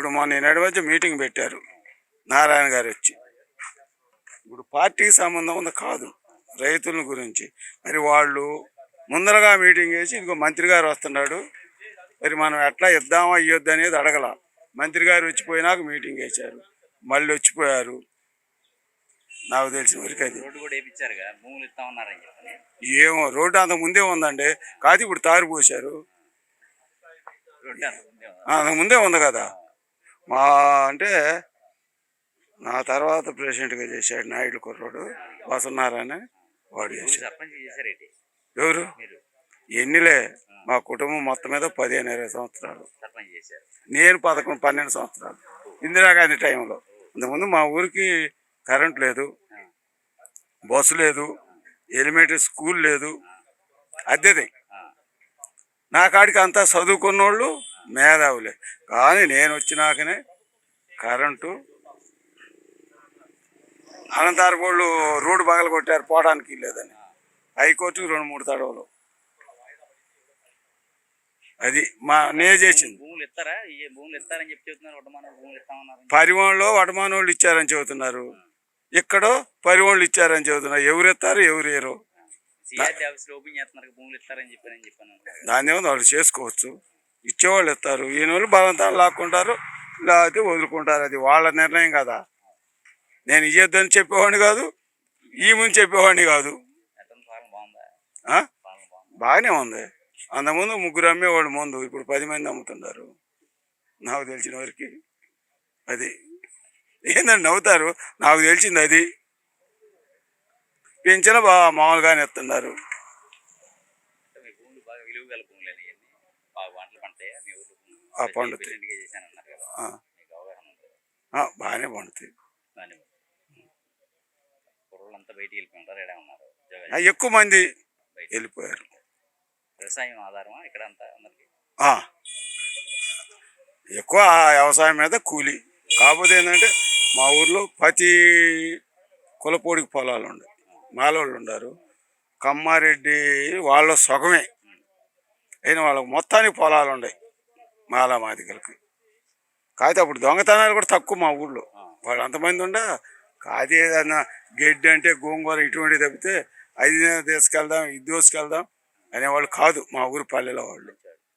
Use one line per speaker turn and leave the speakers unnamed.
ఇప్పుడు మొన్న ఈనాడు మధ్య మీటింగ్ పెట్టారు నారాయణ గారు వచ్చి. ఇప్పుడు పార్టీకి సంబంధం ఉంది కాదు, రైతుల గురించి. మరి వాళ్ళు ముందరగా మీటింగ్ వేసి ఇదిగో మంత్రి గారు వస్తున్నాడు, మరి మనం ఎట్లా ఇద్దామా ఇవ్వద్దు అనేది అడగల. మంత్రి గారు వచ్చిపోయినాక మీటింగ్ వేశారు, మళ్ళీ వచ్చిపోయారు. నాకు తెలిసిన వరకు అది ఏమో రోడ్డు అంత ముందే ఉందండి, కాదు ఇప్పుడు తారు పోశారు. అంతకు ముందే ఉంది కదా. మా అంటే నా తర్వాత ప్రెసిడెంట్గా చేశాడు నాయుడు కుర్రోడు వసన్నారాయణ, వాడు చేశాడు. ఎవరు ఎన్నిలే, మా కుటుంబం మొత్తం మీద 15-20 సంవత్సరాలు, నేను 11-12 సంవత్సరాలు ఇందిరాగాంధీ టైంలో. అంతకుముందు మా ఊరికి కరెంట్ లేదు, బస్సు లేదు, ఎలిమెంటరీ స్కూల్ లేదు, అద్దెది. నా కాడికి అంతా చదువుకున్నోళ్ళు మేధావులే. కానీ నేను వచ్చినాకనే కరెంటు, అనంతరపోళ్ళు రోడ్డు పగల కొట్టారు పోవడానికి లేదని, హైకోర్టుకి 2-3 తడవలు. అది మా నేను చేసింది. పరివాణంలో వడమానోళ్ళు ఇచ్చారని చెబుతున్నారు, ఇక్కడో పరివాళ్ళు ఇచ్చారని చెబుతున్నారు. ఎవరు ఇస్తారు ఎవరు ఏరో దాన్ని ఏమో వాళ్ళు చేసుకోవచ్చు. ఇచ్చేవాళ్ళు ఇస్తారు, ఈయన వాళ్ళు బలవంతాలు లాక్కుంటారు, లేకపోతే వదులుకుంటారు. అది వాళ్ళ నిర్ణయం కదా. నేను ఇయ్యొద్దని చెప్పేవాడిని కాదు, ఈ ముందు చెప్పేవాడిని కాదు. బాగానే ఉంది. అంతకుముందు 3 అమ్మేవాళ్ళు ముందు, ఇప్పుడు 10 మంది అమ్ముతున్నారు నాకు తెలిసిన వరకు. అది ఏందండి నవ్వుతారు, నాకు తెలిసింది అది. పింఛను మామూలుగానే ఇస్తున్నారు. పండుతాయి, బాగానే పండుతాయి. ఎక్కువ మంది వెళ్ళిపోయారు.
వ్యవసాయం ఆధారమా ఇక్కడ అంతా?
ఎక్కువ వ్యవసాయం మీద కూలి. కాకపోతే ఏంటంటే మా ఊర్లో ప్రతి కులపోడికి పొలాలు ఉన్నాయి, మాలోళ్ళు ఉన్నారు. కమ్మారెడ్డి వాళ్ళ సగమే అయినా వాళ్ళకి మొత్తానికి పొలాలు ఉన్నాయి మాలా మాదిగలకి. కాకపోతే అప్పుడు దొంగతనాలు కూడా తక్కువ మా ఊళ్ళో. వాళ్ళు అంతమంది ఉండ కాదు, ఏదన్నా గడ్డి అంటే గోంగూర ఇటువంటివి తప్పితే అది తీసుకెళ్దాం ఇది దోసుకెళ్దాం అనేవాళ్ళు కాదు మా ఊరు పల్లెలో వాళ్ళు.